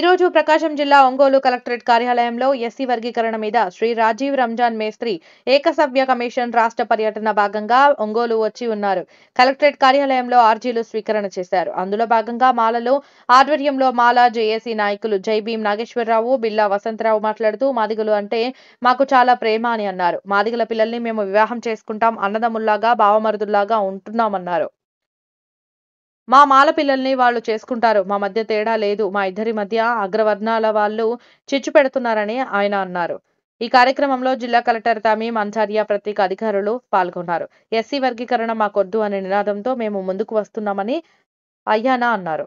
రోజు ప్రకాశం జిల్లా ఒంగోలు కలెక్టరేట్ కార్యాలయంలో ఎస్సీ వర్గీకరణ మీద శ్రీ రాజీవ్ రంజాన్ మేస్త్రి ఏకసభ్య కమిషన్ రాష్ట్ర పర్యటన భాగంగా ఒంగోలు వచ్చి ఉన్నారు. కలెక్టరేట్ కార్యాలయంలో ఆర్జీలు స్వీకరణ చేశారు. అందులో భాగంగా మాలలో ఆధ్వర్యంలో మాల జేఏసీ నాయకులు జై భీం నాగేశ్వరరావు, బిల్లా వసంతరావు మాట్లాడుతూ మాదిగలు అంటే మాకు చాలా ప్రేమ అని అన్నారు. మాదిగల పిల్లల్ని మేము వివాహం చేసుకుంటాం, అన్నదమ్ముల్లాగా బావమరుదుల్లాగా ఉంటున్నామన్నారు. మా మాల పిల్లల్ని వాళ్ళు చేసుకుంటారు, మా మధ్య తేడా లేదు, మా ఇద్దరి మధ్య అగ్రవర్ణాల వాళ్ళు చిచ్చు పెడుతున్నారని ఆయన అన్నారు. ఈ కార్యక్రమంలో జిల్లా కలెక్టర్ తమీం అన్సారియా ప్రత్యేక అధికారులు పాల్గొన్నారు. ఎస్సీ వర్గీకరణ మాకొద్దు అనే నినాదంతో మేము ముందుకు వస్తున్నామని అయ్యానా అన్నారు.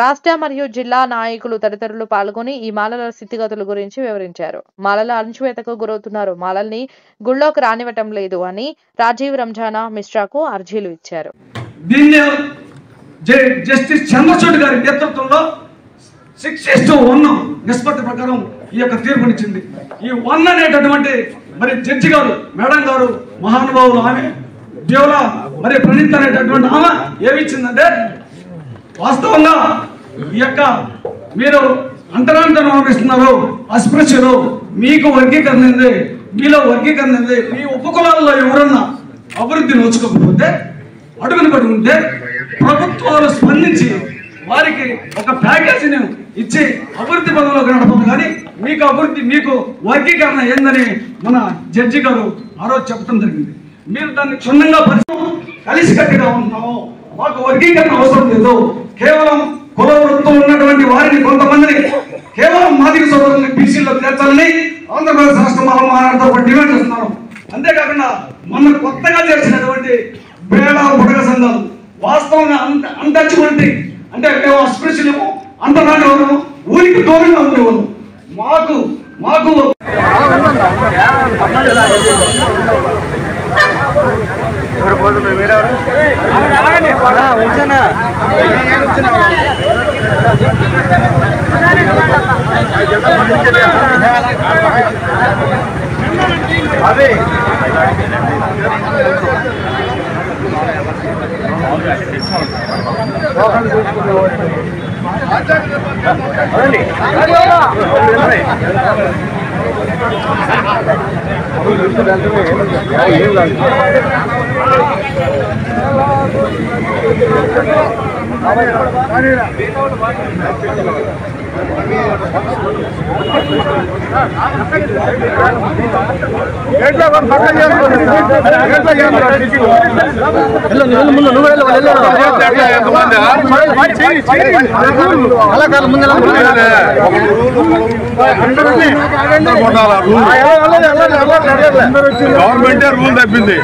రాష్ట్ర మరియు జిల్లా నాయకులు తదితరులు పాల్గొని ఈ మాలల స్థితిగతుల గురించి వివరించారు. మాలల అణచివేతకు గురవుతున్నారు, మాలల్ని గుళ్ళోకి రానివ్వటం లేదు అని రాజీవ్ రంజానా మిశ్రాకు అర్జీలు ఇచ్చారు. జస్టిస్ చంద్రచూడ్ గారి నేతృత్వంలో 6:1 నిష్పత్తి ప్రకారం ఈ యొక్క తీర్పునిచ్చింది. ఈ 1 అనేటటువంటి మరి జడ్జి గారు, మేడం గారు, మహానుభావులు, ఆమె దేవుల మరి ప్రణీత్ అనేటటువంటి ఆమె ఏమిచ్చిందంటే, వాస్తవంగా ఈ యొక్క మీరు అంతరాంతరం అనిపిస్తున్నారు, అస్పృశ్యులు, మీకు వర్గీకరణ ఉంది, మీలో వర్గీకరణ ఉంది, మీ ఉపకులాల్లో ఎవరన్నా అభివృద్ధి నోచుకోకపోతే అడుగును పడుకుంటే ప్రభుత్వాలు స్పందించి వారికి ఒక ప్యాకేజీని ఇచ్చి అభివృద్ధి పదంలోకి నడపదు. కానీ మీకు వర్గీకరణ ఏందని మన జడ్జి గారు ఆ రోజు చెప్పడం జరిగింది. మీరు దాన్ని క్షుణ్ణంగా కలిసికట్టుగా ఉంటున్నాము, మాకు వర్గీకరణ అవసరం లేదు, కేవలం కుల వృత్తులు ఉన్నటువంటి వారిని కొంతమందిని కేవలం మాదిగ సోదరుల్ని బీసీలో చేర్చాలని ఆంధ్రప్రదేశ్ రాష్ట్ర మహానాడుతో డిమాండ్ చేస్తున్నారు. అంతేకాకుండా మొన్న కొత్తగా చేసినటువంటి బేడ బుడగ సంఘాలు వాస్తవంగా అన్టచబిలిటీ అంటే మేము అస్పృశ్యులము, అంతనాటి వాళ్ళము, ఊరికి దూరంగా ఉండేవాళ్ళం. మాకు అదే గవర్నమెంటే రూల్ తప్పింది.